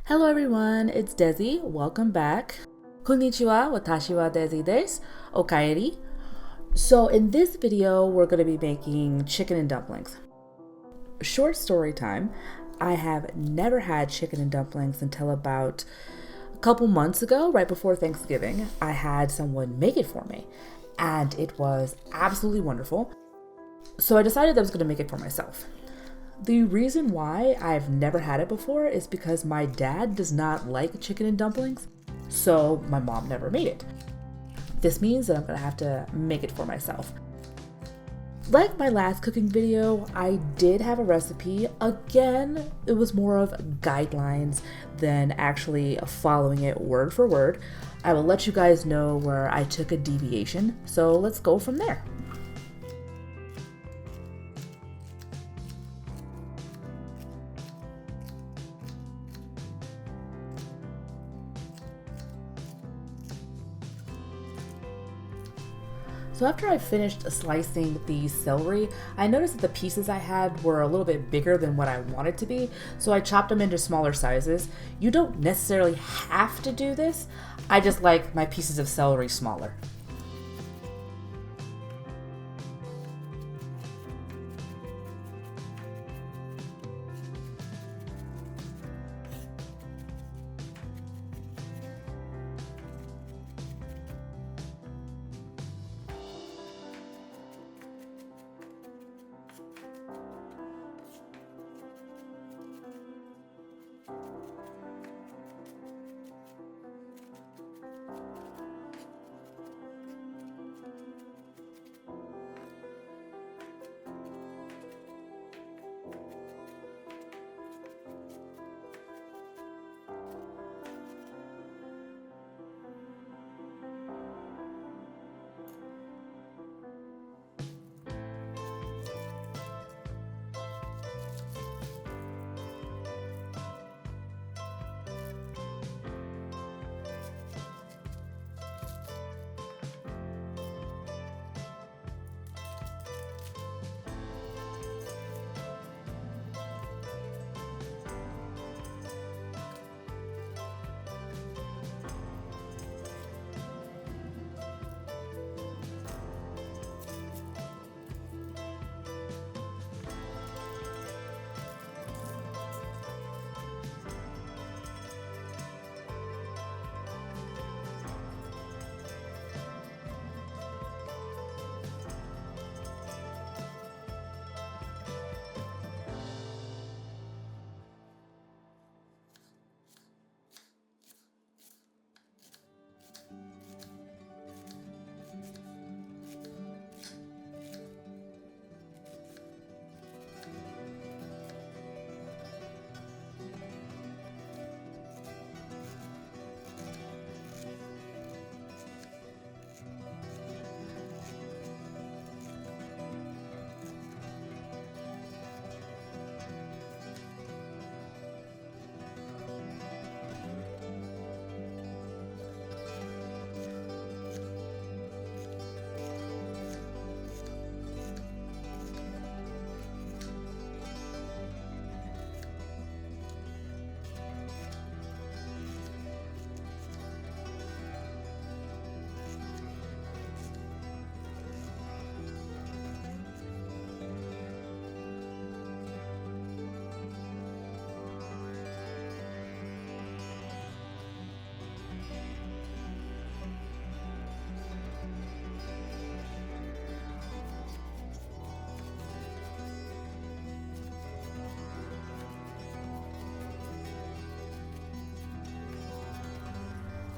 Hello everyone, it's Desy. Welcome back. Konnichiwa, watashi wa Desy desu. Okaeri. So in this video, we're going to be making chicken and dumplings. Short story time. I have never had chicken and dumplings until about a couple months ago, right before Thanksgiving. I had someone make it for me, and it was absolutely wonderful. So I decided I was going to make it for myself. The reason why I've never had it before is because my dad does not like chicken and dumplings, so my mom never made it. This means that I'm gonna have to make it for myself. Like my last cooking video, I did have a recipe. Again, it was more of guidelines than actually following it word for word. I will let you guys know where I took a deviation, so let's go from there. So after I finished slicing the celery, I noticed that the pieces I had were a little bit bigger than what I wanted to be, so I chopped them into smaller sizes. You don't necessarily have to do this. I just like my pieces of celery smaller.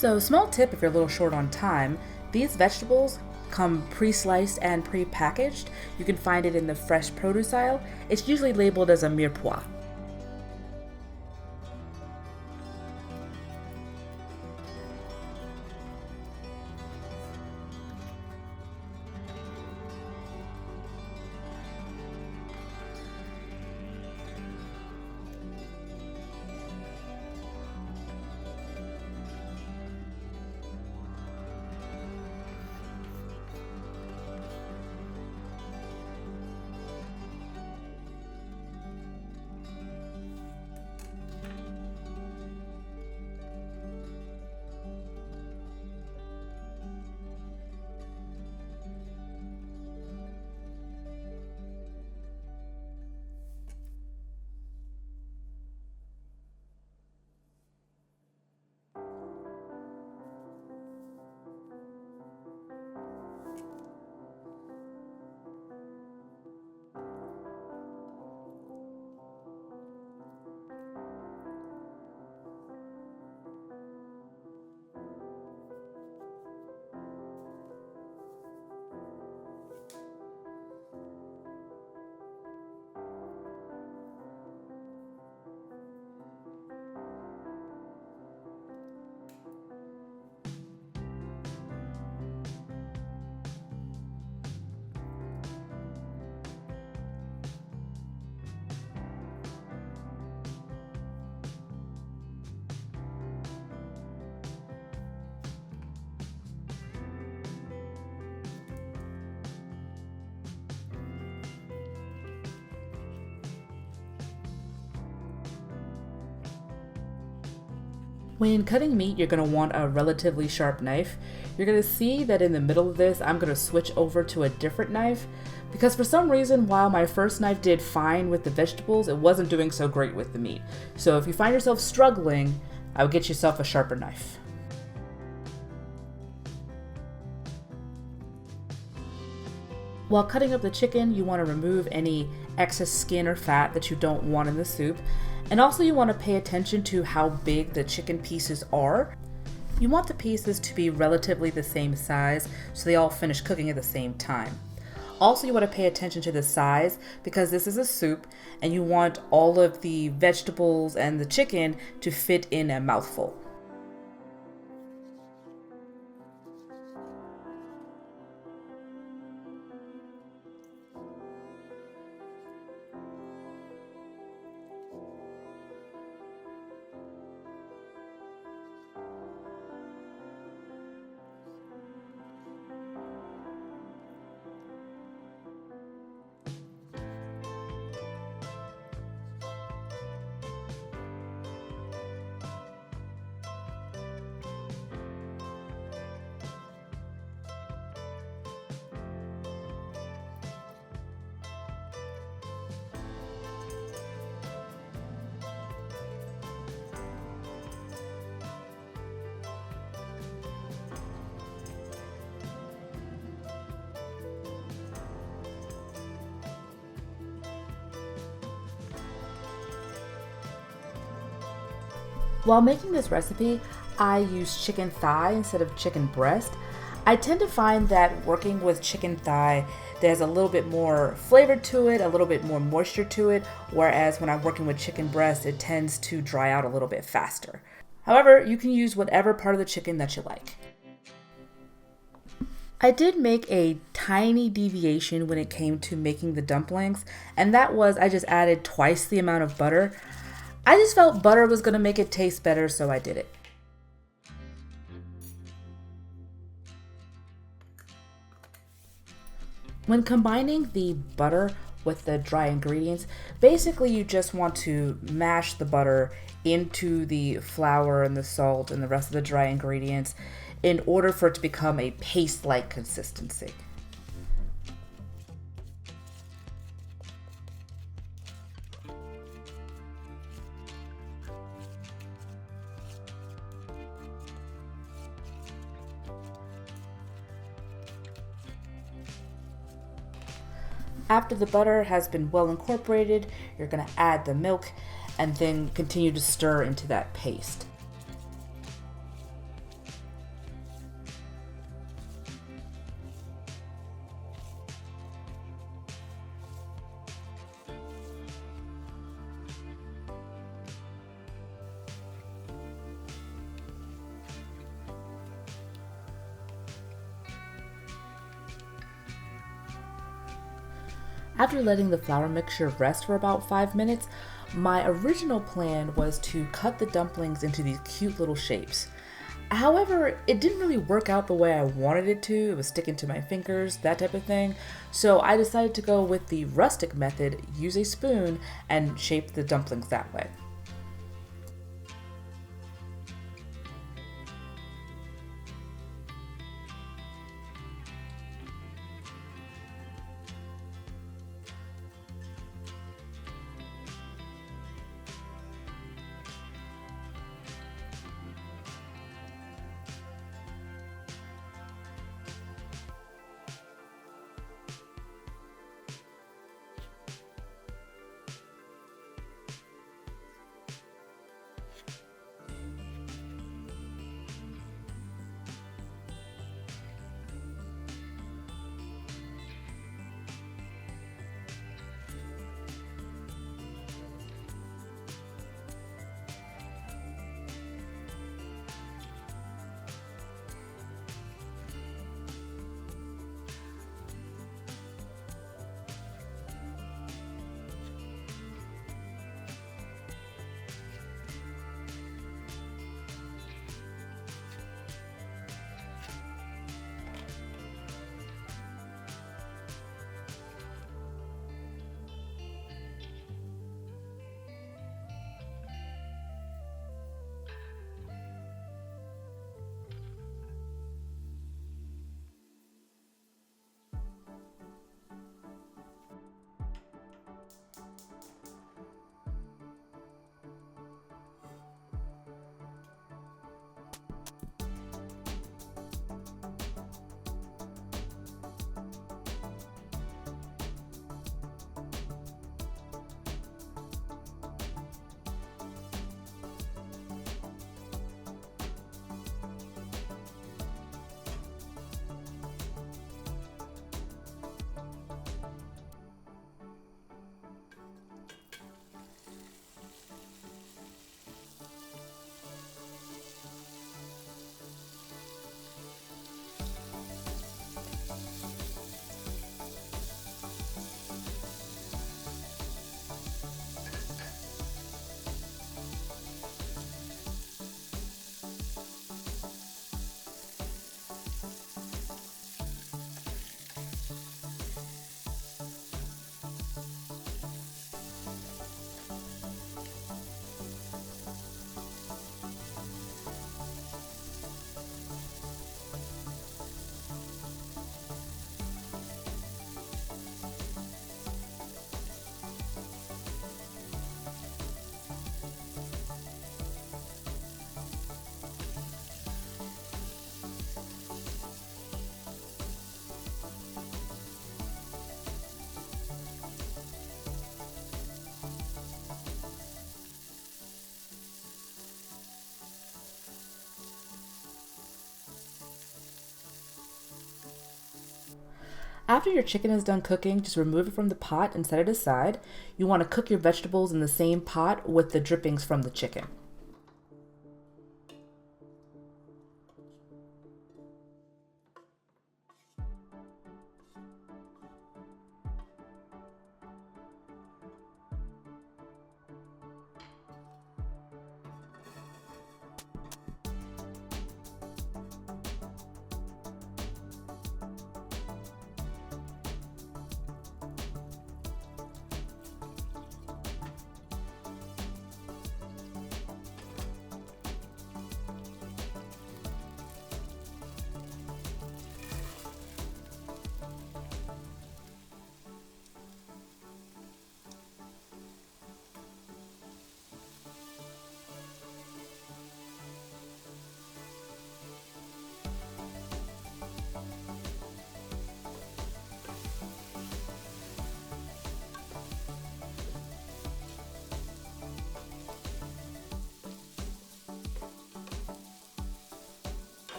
So, small tip if you're a little short on time, these vegetables come pre-sliced and pre-packaged. You can find it in the fresh produce aisle. It's usually labeled as a mirepoix. When cutting meat, you're going to want a relatively sharp knife. You're going to see that in the middle of this, I'm going to switch over to a different knife because for some reason, while my first knife did fine with the vegetables, it wasn't doing so great with the meat. So if you find yourself struggling, I would get yourself a sharper knife. While cutting up the chicken, you want to remove any excess skin or fat that you don't want in the soup. And also you want to pay attention to how big the chicken pieces are. You want the pieces to be relatively the same size so they all finish cooking at the same time. Also, you want to pay attention to the size because this is a soup and you want all of the vegetables and the chicken to fit in a mouthful. While making this recipe, I use chicken thigh instead of chicken breast. I tend to find that working with chicken thigh, there's a little bit more flavor to it, a little bit more moisture to it, whereas when I'm working with chicken breast, it tends to dry out a little bit faster. However, you can use whatever part of the chicken that you like. I did make a tiny deviation when it came to making the dumplings, and that was I just added twice the amount of butter. I just felt butter was going to make it taste better, so I did it. When combining the butter with the dry ingredients, basically you just want to mash the butter into the flour and the salt and the rest of the dry ingredients in order for it to become a paste-like consistency. After the butter has been well incorporated, you're going to add the milk and then continue to stir into that paste. After letting the flour mixture rest for about 5 minutes, my original plan was to cut the dumplings into these cute little shapes. However, it didn't really work out the way I wanted it to. It was sticking to my fingers, that type of thing. So I decided to go with the rustic method, use a spoon, and shape the dumplings that way. After your chicken is done cooking, just remove it from the pot and set it aside. You want to cook your vegetables in the same pot with the drippings from the chicken.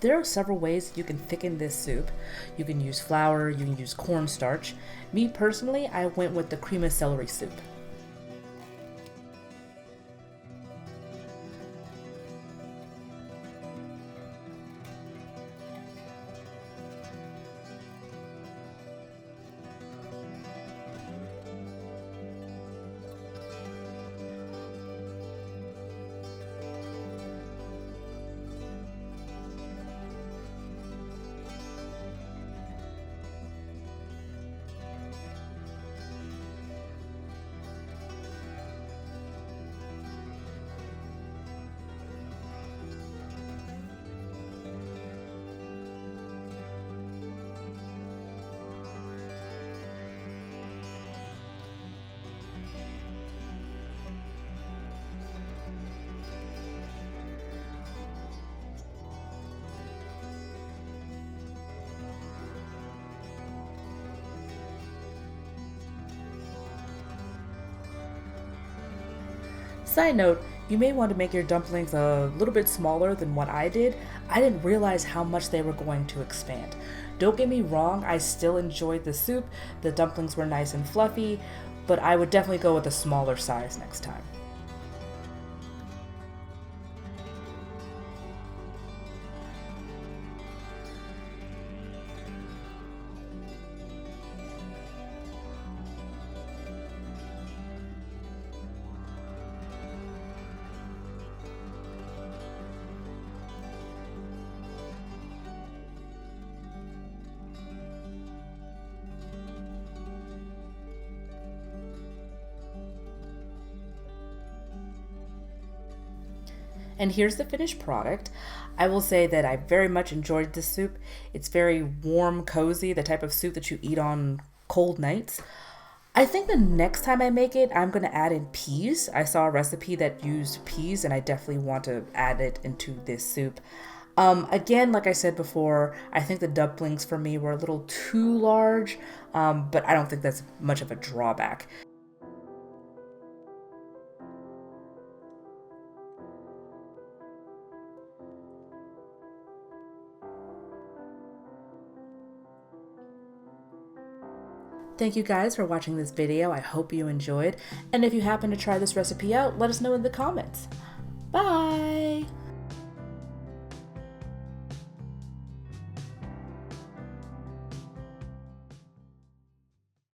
There are several ways you can thicken this soup. You can use flour, you can use cornstarch. Me personally, I went with the cream of celery soup. Side note, you may want to make your dumplings a little bit smaller than what I did. I didn't realize how much they were going to expand. Don't get me wrong, I still enjoyed the soup. The dumplings were nice and fluffy, but I would definitely go with a smaller size next time. And here's the finished product. I will say that I very much enjoyed this soup. It's very warm, cozy, the type of soup that you eat on cold nights. I think the next time I make it, I'm gonna add in peas. I saw a recipe that used peas and I definitely want to add it into this soup. Again, like I said before, I think the dumplings for me were a little too large, but I don't think that's much of a drawback. Thank you guys for watching this video. I hope you enjoyed. And if you happen to try this recipe out, let us know in the comments. Bye!